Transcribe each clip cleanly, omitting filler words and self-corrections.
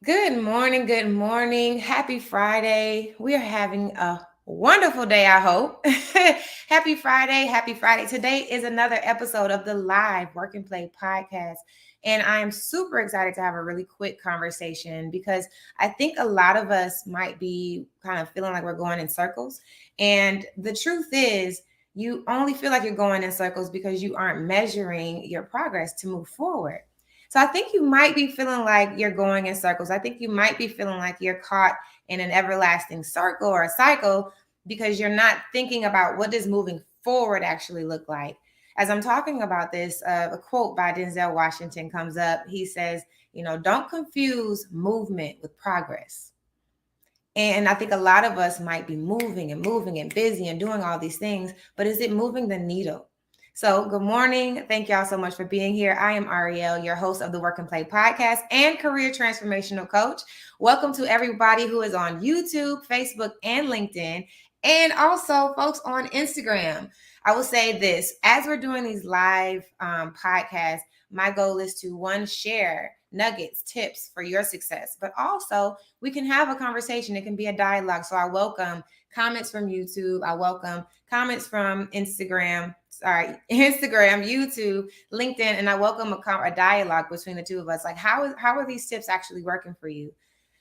Good morning. Good morning. Happy Friday. We are having a wonderful day, I hope. Happy Friday. Happy Friday. Today is another episode of the Live Work and Play podcast. And I am super excited to have a really quick conversation because I think a lot of us might be kind of feeling like we're going in circles. And the truth is, you only feel like you're going in circles because you aren't measuring your progress to move forward. So I think you might be feeling like you're going in circles. I think you might be feeling like you're caught in an everlasting circle or a cycle because you're not thinking about what does moving forward actually look like. As I'm talking about this, a quote by Denzel Washington comes up. He says, don't confuse movement with progress. And I think a lot of us might be moving and busy and doing all these things, but is it moving the needle? So, good morning. Thank y'all so much for being here. I am Ariel, your host of the Work and Play podcast and career transformational coach. Welcome to everybody who is on YouTube, Facebook, and LinkedIn, and also folks on Instagram. I will say this as we're doing these live podcasts, my goal is to share nuggets, tips for your success, but also we can have a conversation. It can be a dialogue. So I welcome comments from YouTube. I welcome comments from Instagram, YouTube, LinkedIn, and I welcome a dialogue between the two of us. Like, how are these tips actually working for you?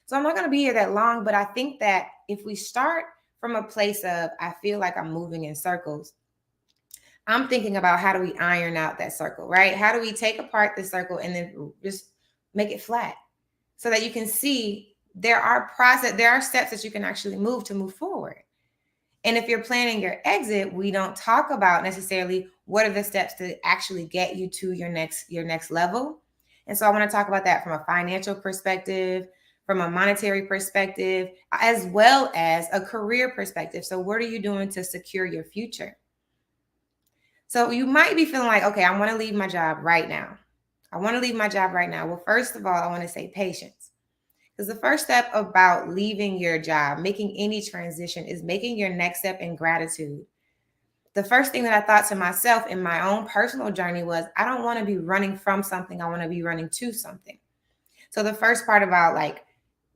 So I'm not going to be here that long, but I think that if we start from a place of, I feel like I'm moving in circles, I'm thinking about how do we iron out that circle, right? How do we take apart the circle and then just make it flat so that you can see there are steps that you can actually move forward. And if you're planning your exit, we don't talk about necessarily what are the steps to actually get you to your next level. And so I want to talk about that from a financial perspective, from a monetary perspective, as well as a career perspective. So what are you doing to secure your future? So you might be feeling like, okay, I want to leave my job right now. I want to leave my job right now. Well, first of all, I want to say patience. Because the first step about leaving your job, making any transition, is making your next step in gratitude. The first thing that I thought to myself in my own personal journey was, I don't want to be running from something. I want to be running to something. So the first part about like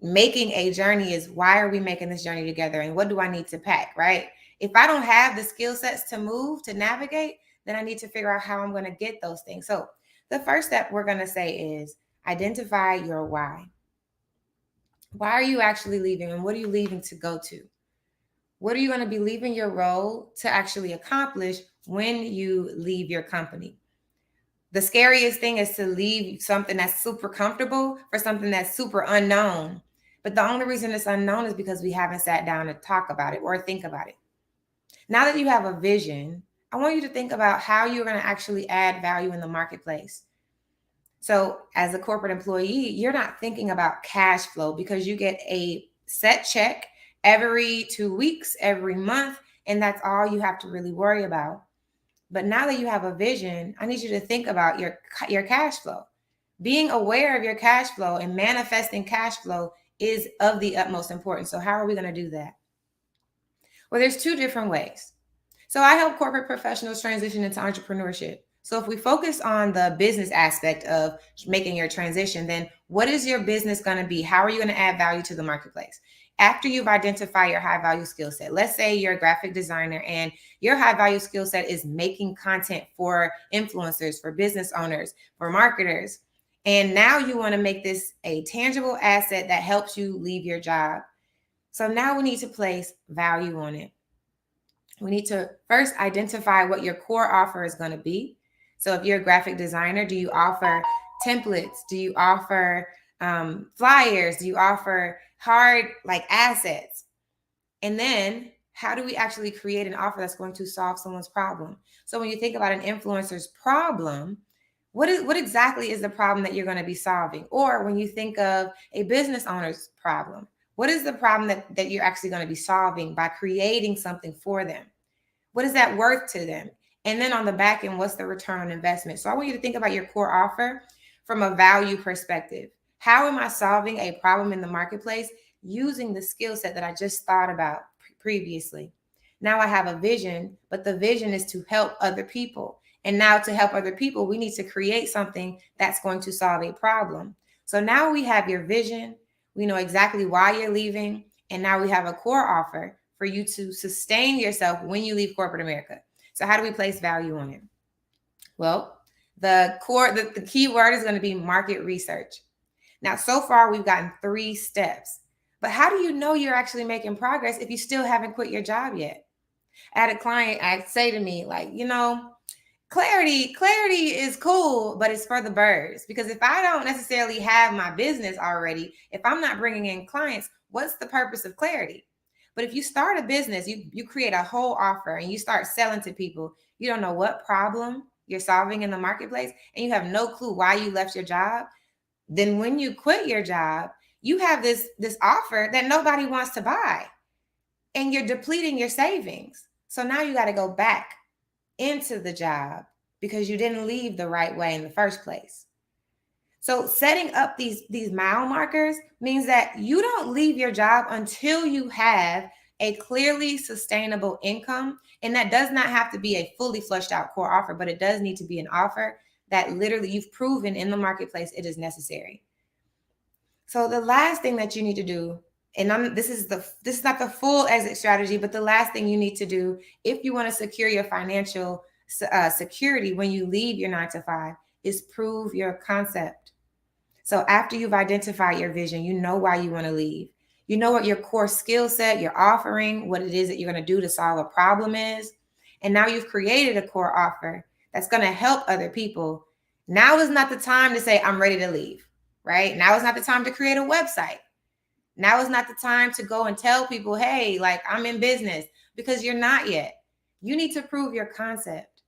making a journey is, why are we making this journey together? And what do I need to pack, right? If I don't have the skill sets to move, to navigate, then I need to figure out how I'm going to get those things. So the first step we're going to say is identify your why. Why are you actually leaving, and what are you leaving to go to? What are you going to be leaving your role to actually accomplish when you leave your company? The scariest thing is to leave something that's super comfortable for something that's super unknown. But the only reason it's unknown is because we haven't sat down to talk about it or think about it. Now that you have a vision, I want you to think about how you're going to actually add value in the marketplace. So, as a corporate employee, you're not thinking about cash flow because you get a set check every 2 weeks, every month, and that's all you have to really worry about. But now that you have a vision, I need you to think about your cash flow. Being aware of your cash flow and manifesting cash flow is of the utmost importance. So, how are we going to do that? Well, there's two different ways. So I help corporate professionals transition into entrepreneurship. So if we focus on the business aspect of making your transition, then what is your business going to be? How are you going to add value to the marketplace? After you've identified your high value skill set, let's say you're a graphic designer and your high value skill set is making content for influencers, for business owners, for marketers. And now you want to make this a tangible asset that helps you leave your job. So now we need to place value on it. We need to first identify what your core offer is going to be. So if you're a graphic designer, do you offer templates? Do you offer flyers? Do you offer hard like assets? And then how do we actually create an offer that's going to solve someone's problem? So when you think about an influencer's problem, what exactly is the problem that you're going to be solving? Or when you think of a business owner's problem, what is the problem that you're actually going to be solving by creating something for them? What is that worth to them? And then on the back end, what's the return on investment? So I want you to think about your core offer from a value perspective. How am I solving a problem in the marketplace using the skill set that I just thought about previously? Now I have a vision, but the vision is to help other people. And now to help other people, we need to create something that's going to solve a problem. So now we have your vision, We know exactly why you're leaving. And now we have a core offer for you to sustain yourself when you leave corporate America. So how do we place value on it? Well, the key word is going to be market research. Now, so far we've gotten 3 steps. But how do you know you're actually making progress if you still haven't quit your job yet? I had a client say to me, like, clarity is cool, but it's for the birds. Because if I don't necessarily have my business already, if I'm not bringing in clients, what's the purpose of clarity? But if you start a business, you create a whole offer and you start selling to people, you don't know what problem you're solving in the marketplace, and you have no clue why you left your job. Then when you quit your job, you have this offer that nobody wants to buy, and you're depleting your savings. So now you got to go back into the job because you didn't leave the right way in the first place. So setting up these mile markers means that you don't leave your job until you have a clearly sustainable income. And that does not have to be a fully fleshed out core offer, but it does need to be an offer that literally you've proven in the marketplace it is necessary. So the last thing that you need to do, and this is not the full exit strategy, but the last thing you need to do if you want to secure your financial security when you leave your 9 to 5 is prove your concept. So after you've identified your vision, you know why you want to leave. You know what your core skill set, your offering, what it is that you're going to do to solve a problem is. And now you've created a core offer that's going to help other people. Now is not the time to say, I'm ready to leave, right? Now is not the time to create a website. Now is not the time to go and tell people, hey, like I'm in business, because you're not yet. You need to prove your concept.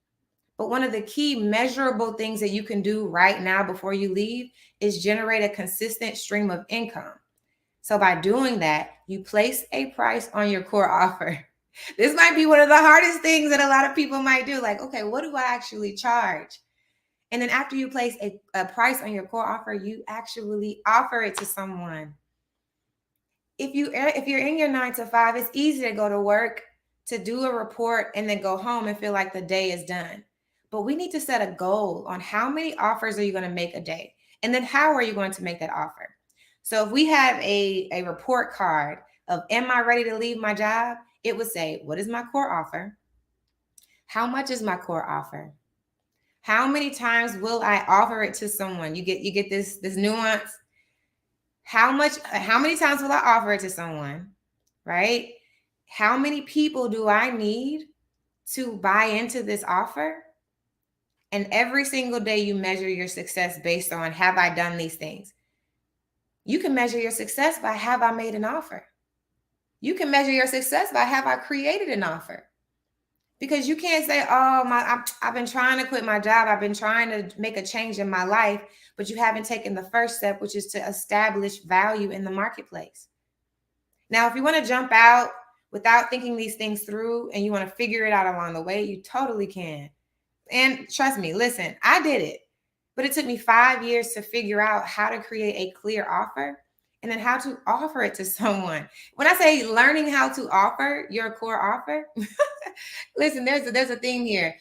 But one of the key measurable things that you can do right now before you leave is generate a consistent stream of income. So by doing that, you place a price on your core offer. This might be one of the hardest things that a lot of people might do. Like, okay, what do I actually charge? And then after you place a price on your core offer, you actually offer it to someone. If you're in your 9 to 5, it's easy to go to work, to do a report, and then go home and feel like the day is done. But we need to set a goal on how many offers are you going to make a day? And then how are you going to make that offer? So if we have a report card of, am I ready to leave my job? It would say, what is my core offer? How much is my core offer? How many times will I offer it to someone? You get this nuance. How many times will I offer it to someone? Right? How many people do I need to buy into this offer? And every single day you measure your success based on, have I done these things? You can measure your success by, have I made an offer? You can measure your success by, have I created an offer? Because you can't say, oh, I've been trying to quit my job. I've been trying to make a change in my life, but you haven't taken the first step, which is to establish value in the marketplace. Now, if you want to jump out without thinking these things through and you want to figure it out along the way, you totally can. And trust me, listen, I did it, but it took me 5 years to figure out how to create a clear offer and then how to offer it to someone. When I say learning how to offer your core offer, listen, there's a thing here.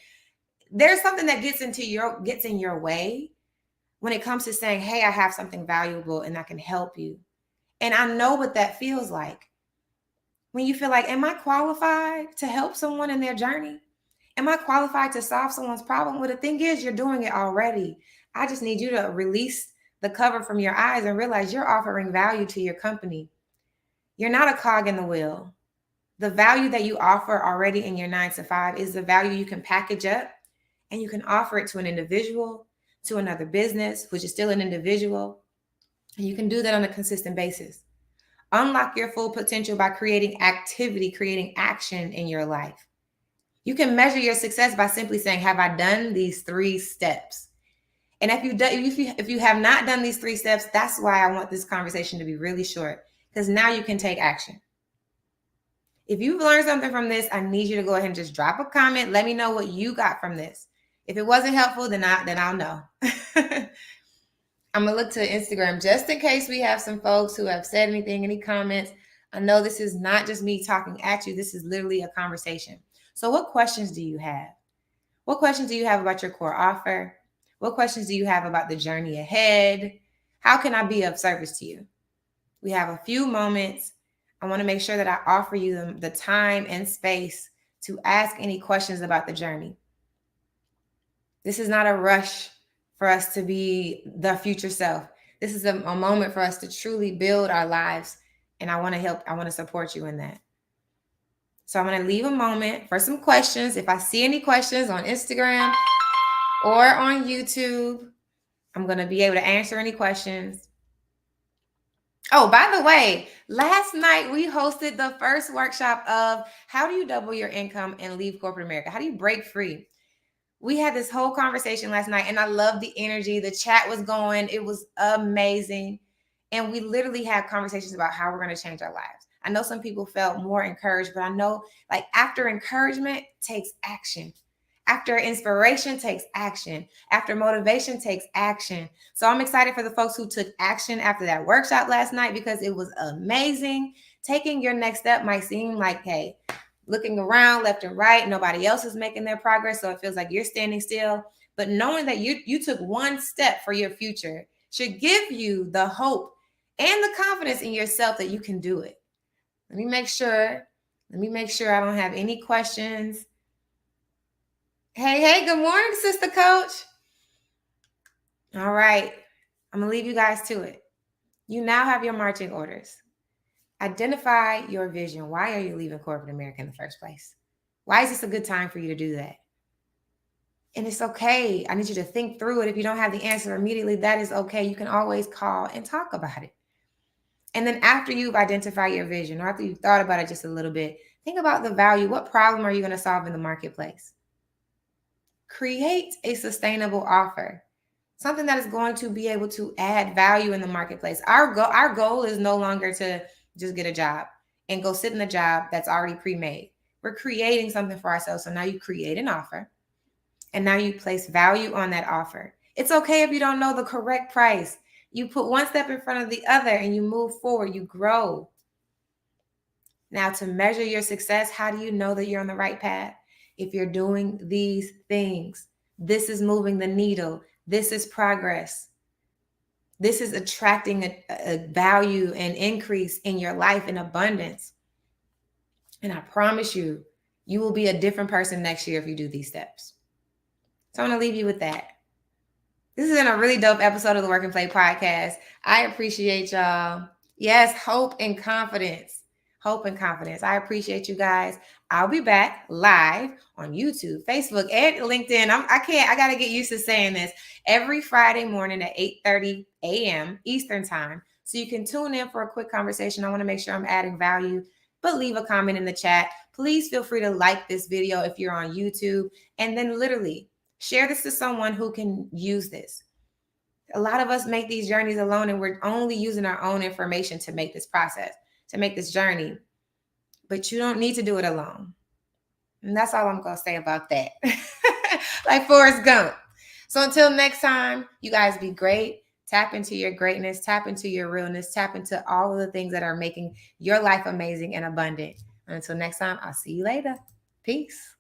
There's something that gets in your way when it comes to saying, hey, I have something valuable and I can help you. And I know what that feels like. When you feel like, am I qualified to help someone in their journey? Am I qualified to solve someone's problem? Well, the thing is, you're doing it already. I just need you to release the cover from your eyes and realize you're offering value to your company. You're not a cog in the wheel. The value that you offer already in your 9 to 5 is the value you can package up and you can offer it to an individual, to another business, which is still an individual. And you can do that on a consistent basis. Unlock your full potential by creating activity, creating action in your life. You can measure your success by simply saying, have I done these 3 steps? And if you have not done these 3 steps, that's why I want this conversation to be really short, because now you can take action. If you've learned something from this, I need you to go ahead and just drop a comment. Let me know what you got from this. If it wasn't helpful, then I'll know. I'm going to look to Instagram just in case we have some folks who have said anything, any comments. I know this is not just me talking at you. This is literally a conversation. So what questions do you have? What questions do you have about your core offer? What questions do you have about the journey ahead? How can I be of service to you? We have a few moments. I want to make sure that I offer you the time and space to ask any questions about the journey. This is not a rush for us to be the future self. This is a moment for us to truly build our lives. And I want to help, I want to support you in that. So I'm going to leave a moment for some questions. If I see any questions on Instagram or on YouTube, I'm going to be able to answer any questions. Oh, by the way, last night we hosted the first workshop of how do you double your income and leave corporate America? How do you break free? We had this whole conversation last night and I love the energy. The chat was going. It was amazing. And we literally had conversations about how we're going to change our lives. I know some people felt more encouraged, but I know like after encouragement takes action. After inspiration takes action. After motivation takes action. So I'm excited for the folks who took action after that workshop last night because it was amazing. Taking your next step might seem like, hey, looking around left and right, nobody else is making their progress. So it feels like you're standing still. But knowing that you took one step for your future should give you the hope and the confidence in yourself that you can do it. Let me make sure I don't have any questions. Hey, good morning, Sister Coach. All right. I'm going to leave you guys to it. You now have your marching orders. Identify your vision. Why are you leaving corporate America in the first place? Why is this a good time for you to do that? And it's okay. I need you to think through it. If you don't have the answer immediately, that is okay. You can always call and talk about it. And then after you've identified your vision or after you've thought about it just a little bit, think about the value. What problem are you going to solve in the marketplace? Create a sustainable offer. Something that is going to be able to add value in the marketplace. Our goal is no longer to just get a job and go sit in a job that's already pre-made. We're creating something for ourselves. So now you create an offer and now you place value on that offer. It's okay if you don't know the correct price. You put one step in front of the other and you move forward, you grow. Now to measure your success, how do you know that you're on the right path? If you're doing these things, this is moving the needle. This is progress. This is attracting a value and increase in your life in abundance. And I promise you, you will be a different person next year if you do these steps. So I'm going to leave you with that. This has been a really dope episode of the Work and Play podcast. I appreciate y'all. Yes, hope and confidence. Hope and confidence. I appreciate you guys. I'll be back live on YouTube, Facebook, and LinkedIn. I got to get used to saying this every Friday morning at 8:30 a.m. Eastern time. So you can tune in for a quick conversation. I want to make sure I'm adding value, but leave a comment in the chat. Please feel free to like this video if you're on YouTube, and then literally share this to someone who can use this. A lot of us make these journeys alone, and we're only using our own information to make this process, to make this journey. But you don't need to do it alone. And that's all I'm going to say about that. Like Forrest Gump. So until next time, you guys be great. Tap into your greatness. Tap into your realness. Tap into all of the things that are making your life amazing and abundant. And until next time, I'll see you later. Peace.